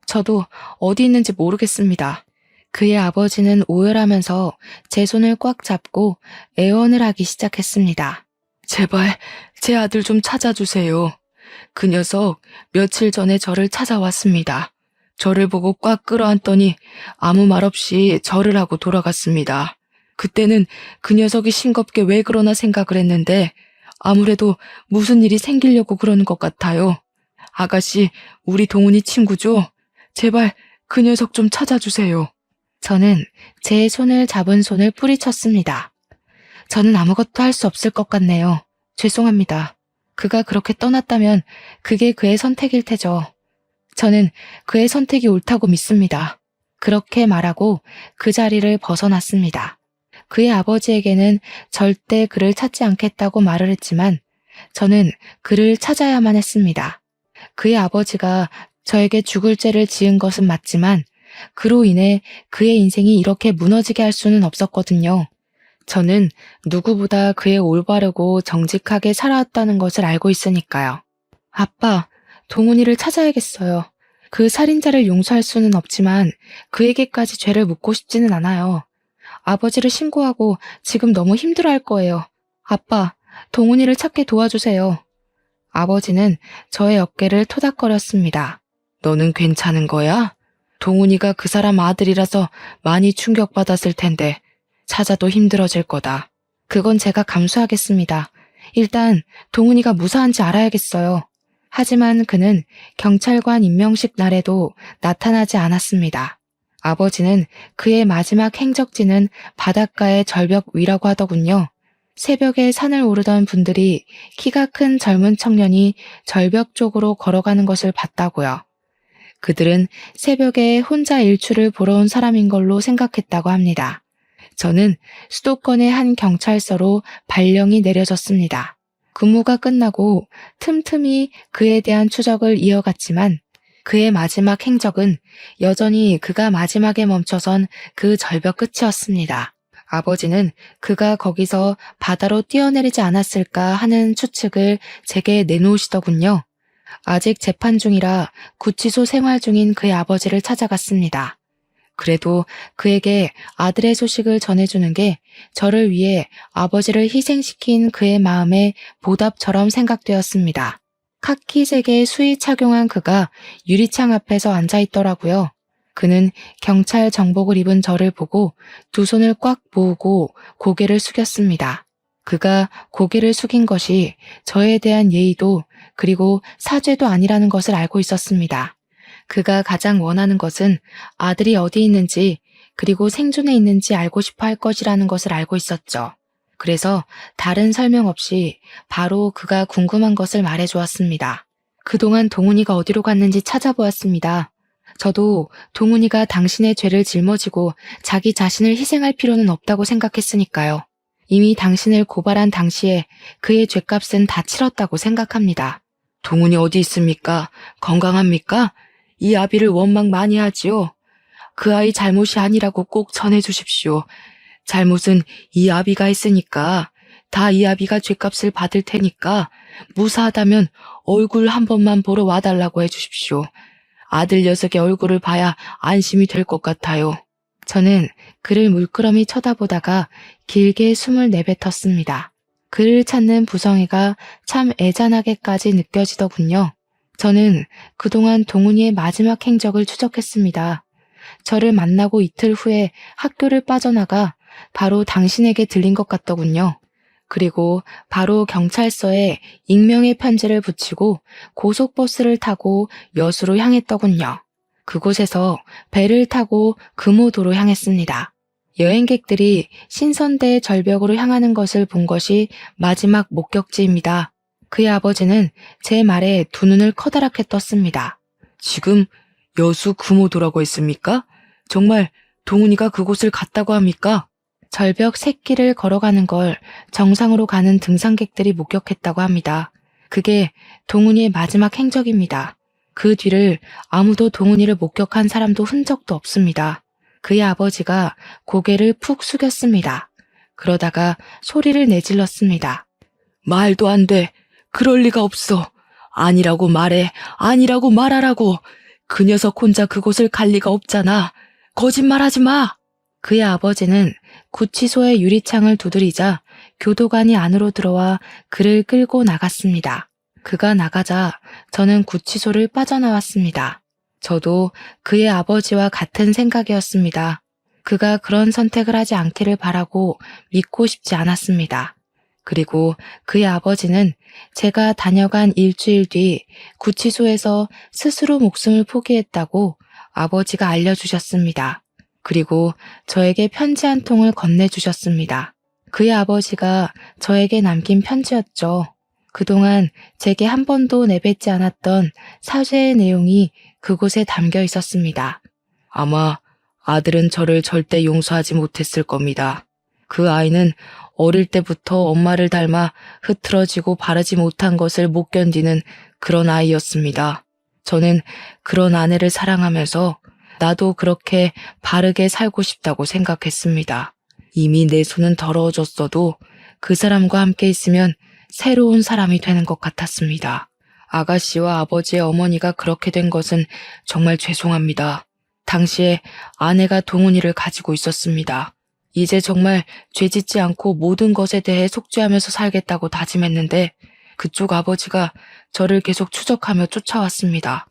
저도 어디 있는지 모르겠습니다. 그의 아버지는 오열하면서 제 손을 꽉 잡고 애원을 하기 시작했습니다. 제발 제 아들 좀 찾아주세요. 그 녀석 며칠 전에 저를 찾아왔습니다. 저를 보고 꽉 끌어안더니 아무 말 없이 절을 하고 돌아갔습니다. 그때는 그 녀석이 싱겁게 왜 그러나 생각을 했는데 아무래도 무슨 일이 생기려고 그러는 것 같아요. 아가씨, 우리 동훈이 친구죠? 제발 그 녀석 좀 찾아주세요. 저는 제 손을 잡은 손을 뿌리쳤습니다. 저는 아무것도 할 수 없을 것 같네요. 죄송합니다. 그가 그렇게 떠났다면 그게 그의 선택일 테죠. 저는 그의 선택이 옳다고 믿습니다. 그렇게 말하고 그 자리를 벗어났습니다. 그의 아버지에게는 절대 그를 찾지 않겠다고 말을 했지만 저는 그를 찾아야만 했습니다. 그의 아버지가 저에게 죽을 죄를 지은 것은 맞지만 그로 인해 그의 인생이 이렇게 무너지게 할 수는 없었거든요. 저는 누구보다 그의 올바르고 정직하게 살아왔다는 것을 알고 있으니까요. 아빠, 동훈이를 찾아야겠어요. 그 살인자를 용서할 수는 없지만 그에게까지 죄를 묻고 싶지는 않아요. 아버지를 신고하고 지금 너무 힘들어할 거예요. 아빠, 동훈이를 찾게 도와주세요. 아버지는 저의 어깨를 토닥거렸습니다. 너는 괜찮은 거야? 동훈이가 그 사람 아들이라서 많이 충격받았을 텐데 찾아도 힘들어질 거다. 그건 제가 감수하겠습니다. 일단 동훈이가 무사한지 알아야겠어요. 하지만 그는 경찰관 임명식 날에도 나타나지 않았습니다. 아버지는 그의 마지막 행적지는 바닷가의 절벽 위라고 하더군요. 새벽에 산을 오르던 분들이 키가 큰 젊은 청년이 절벽 쪽으로 걸어가는 것을 봤다고요. 그들은 새벽에 혼자 일출을 보러 온 사람인 걸로 생각했다고 합니다. 저는 수도권의 한 경찰서로 발령이 내려졌습니다. 근무가 끝나고 틈틈이 그에 대한 추적을 이어갔지만 그의 마지막 행적은 여전히 그가 마지막에 멈춰선 그 절벽 끝이었습니다. 아버지는 그가 거기서 바다로 뛰어내리지 않았을까 하는 추측을 제게 내놓으시더군요. 아직 재판 중이라 구치소 생활 중인 그의 아버지를 찾아갔습니다. 그래도 그에게 아들의 소식을 전해주는 게 저를 위해 아버지를 희생시킨 그의 마음의 보답처럼 생각되었습니다. 카키색의 수의 착용한 그가 유리창 앞에서 앉아있더라고요. 그는 경찰 정복을 입은 저를 보고 두 손을 꽉 모으고 고개를 숙였습니다. 그가 고개를 숙인 것이 저에 대한 예의도 그리고 사죄도 아니라는 것을 알고 있었습니다. 그가 가장 원하는 것은 아들이 어디 있는지 그리고 생존해 있는지 알고 싶어 할 것이라는 것을 알고 있었죠. 그래서 다른 설명 없이 바로 그가 궁금한 것을 말해주었습니다. 그동안 동훈이가 어디로 갔는지 찾아보았습니다. 저도 동훈이가 당신의 죄를 짊어지고 자기 자신을 희생할 필요는 없다고 생각했으니까요. 이미 당신을 고발한 당시에 그의 죗값은 다 치렀다고 생각합니다. 동훈이 어디 있습니까? 건강합니까? 이 아비를 원망 많이 하지요. 그 아이 잘못이 아니라고 꼭 전해주십시오. 잘못은 이 아비가 했으니까 다 이 아비가 죗값을 받을 테니까 무사하다면 얼굴 한 번만 보러 와달라고 해주십시오. 아들 녀석의 얼굴을 봐야 안심이 될 것 같아요. 저는 그를 물끄러미 쳐다보다가 길게 숨을 내뱉었습니다. 그를 찾는 부성애가 참 애잔하게까지 느껴지더군요. 저는 그동안 동훈이의 마지막 행적을 추적했습니다. 저를 만나고 이틀 후에 학교를 빠져나가 바로 당신에게 들린 것 같더군요. 그리고 바로 경찰서에 익명의 편지를 붙이고 고속버스를 타고 여수로 향했더군요. 그곳에서 배를 타고 금오도로 향했습니다. 여행객들이 신선대의 절벽으로 향하는 것을 본 것이 마지막 목격지입니다. 그의 아버지는 제 말에 두 눈을 커다랗게 떴습니다. 지금 여수 금오도라고 했습니까? 정말 동훈이가 그곳을 갔다고 합니까? 절벽 새길을 걸어가는 걸 정상으로 가는 등산객들이 목격했다고 합니다. 그게 동훈이의 마지막 행적입니다. 그 뒤를 아무도 동훈이를 목격한 사람도 흔적도 없습니다. 그의 아버지가 고개를 푹 숙였습니다. 그러다가 소리를 내질렀습니다. 말도 안 돼. 그럴 리가 없어. 아니라고 말해. 아니라고 말하라고. 그 녀석 혼자 그곳을 갈 리가 없잖아. 거짓말하지 마. 그의 아버지는 구치소의 유리창을 두드리자 교도관이 안으로 들어와 그를 끌고 나갔습니다. 그가 나가자 저는 구치소를 빠져나왔습니다. 저도 그의 아버지와 같은 생각이었습니다. 그가 그런 선택을 하지 않기를 바라고 믿고 싶지 않았습니다. 그리고 그의 아버지는 제가 다녀간 일주일 뒤 구치소에서 스스로 목숨을 포기했다고 아버지가 알려주셨습니다. 그리고 저에게 편지 한 통을 건네주셨습니다. 그의 아버지가 저에게 남긴 편지였죠. 그동안 제게 한 번도 내뱉지 않았던 사죄의 내용이 그곳에 담겨 있었습니다. 아마 아들은 저를 절대 용서하지 못했을 겁니다. 그 아이는 어릴 때부터 엄마를 닮아 흐트러지고 바르지 못한 것을 못 견디는 그런 아이였습니다. 저는 그런 아내를 사랑하면서 나도 그렇게 바르게 살고 싶다고 생각했습니다. 이미 내 손은 더러워졌어도 그 사람과 함께 있으면 새로운 사람이 되는 것 같았습니다. 아가씨와 아버지의 어머니가 그렇게 된 것은 정말 죄송합니다. 당시에 아내가 동훈이를 가지고 있었습니다. 이제 정말 죄짓지 않고 모든 것에 대해 속죄하면서 살겠다고 다짐했는데 그쪽 아버지가 저를 계속 추적하며 쫓아왔습니다.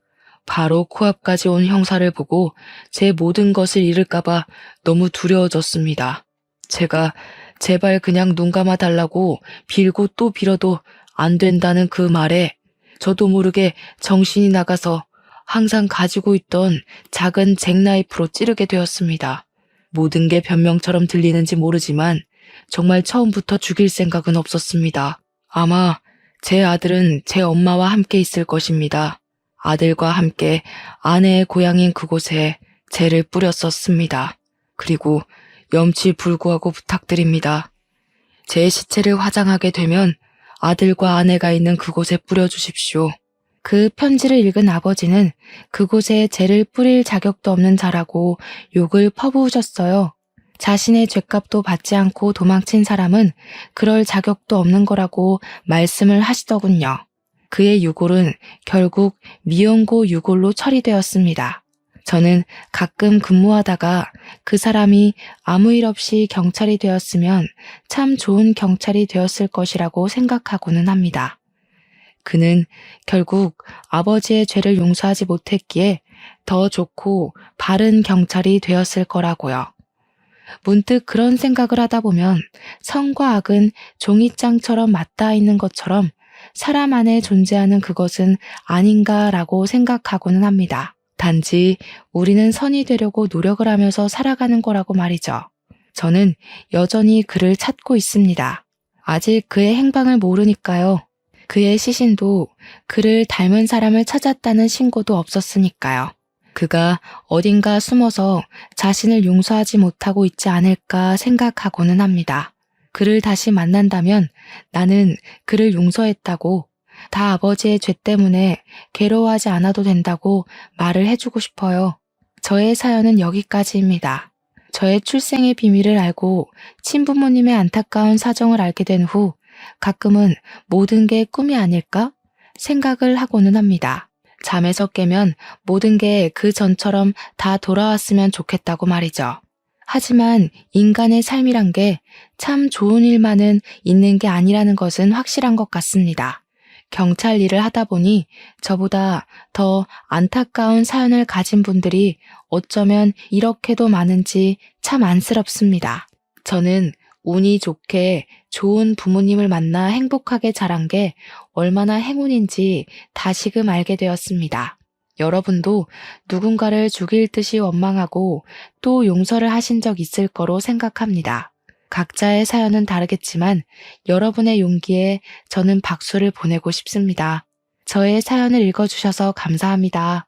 바로 코앞까지 온 형사를 보고 제 모든 것을 잃을까봐 너무 두려워졌습니다. 제가 제발 그냥 눈 감아 달라고 빌고 또 빌어도 안 된다는 그 말에 저도 모르게 정신이 나가서 항상 가지고 있던 작은 잭나이프로 찌르게 되었습니다. 모든 게 변명처럼 들리는지 모르지만 정말 처음부터 죽일 생각은 없었습니다. 아마 제 아들은 제 엄마와 함께 있을 것입니다. 아들과 함께 아내의 고향인 그곳에 재를 뿌렸었습니다. 그리고 염치불구하고 부탁드립니다. 제 시체를 화장하게 되면 아들과 아내가 있는 그곳에 뿌려주십시오. 그 편지를 읽은 아버지는 그곳에 재를 뿌릴 자격도 없는 자라고 욕을 퍼부으셨어요. 자신의 죗값도 받지 않고 도망친 사람은 그럴 자격도 없는 거라고 말씀을 하시더군요. 그의 유골은 결국 미연고 유골로 처리되었습니다. 저는 가끔 근무하다가 그 사람이 아무 일 없이 경찰이 되었으면 참 좋은 경찰이 되었을 것이라고 생각하고는 합니다. 그는 결국 아버지의 죄를 용서하지 못했기에 더 좋고 바른 경찰이 되었을 거라고요. 문득 그런 생각을 하다 보면 선과 악은 종이장처럼 맞닿아 있는 것처럼 사람 안에 존재하는 그것은 아닌가라고 생각하고는 합니다. 단지 우리는 선이 되려고 노력을 하면서 살아가는 거라고 말이죠. 저는 여전히 그를 찾고 있습니다. 아직 그의 행방을 모르니까요. 그의 시신도 그를 닮은 사람을 찾았다는 신고도 없었으니까요. 그가 어딘가 숨어서 자신을 용서하지 못하고 있지 않을까 생각하고는 합니다. 그를 다시 만난다면 나는 그를 용서했다고, 다 아버지의 죄 때문에 괴로워하지 않아도 된다고 말을 해주고 싶어요. 저의 사연은 여기까지입니다. 저의 출생의 비밀을 알고 친부모님의 안타까운 사정을 알게 된 후 가끔은 모든 게 꿈이 아닐까 생각을 하고는 합니다. 잠에서 깨면 모든 게 그 전처럼 다 돌아왔으면 좋겠다고 말이죠. 하지만 인간의 삶이란 게 참 좋은 일만은 있는 게 아니라는 것은 확실한 것 같습니다. 경찰 일을 하다 보니 저보다 더 안타까운 사연을 가진 분들이 어쩌면 이렇게도 많은지 참 안쓰럽습니다. 저는 운이 좋게 좋은 부모님을 만나 행복하게 자란 게 얼마나 행운인지 다시금 알게 되었습니다. 여러분도 누군가를 죽일 듯이 원망하고 또 용서를 하신 적 있을 거로 생각합니다. 각자의 사연은 다르겠지만 여러분의 용기에 저는 박수를 보내고 싶습니다. 저의 사연을 읽어주셔서 감사합니다.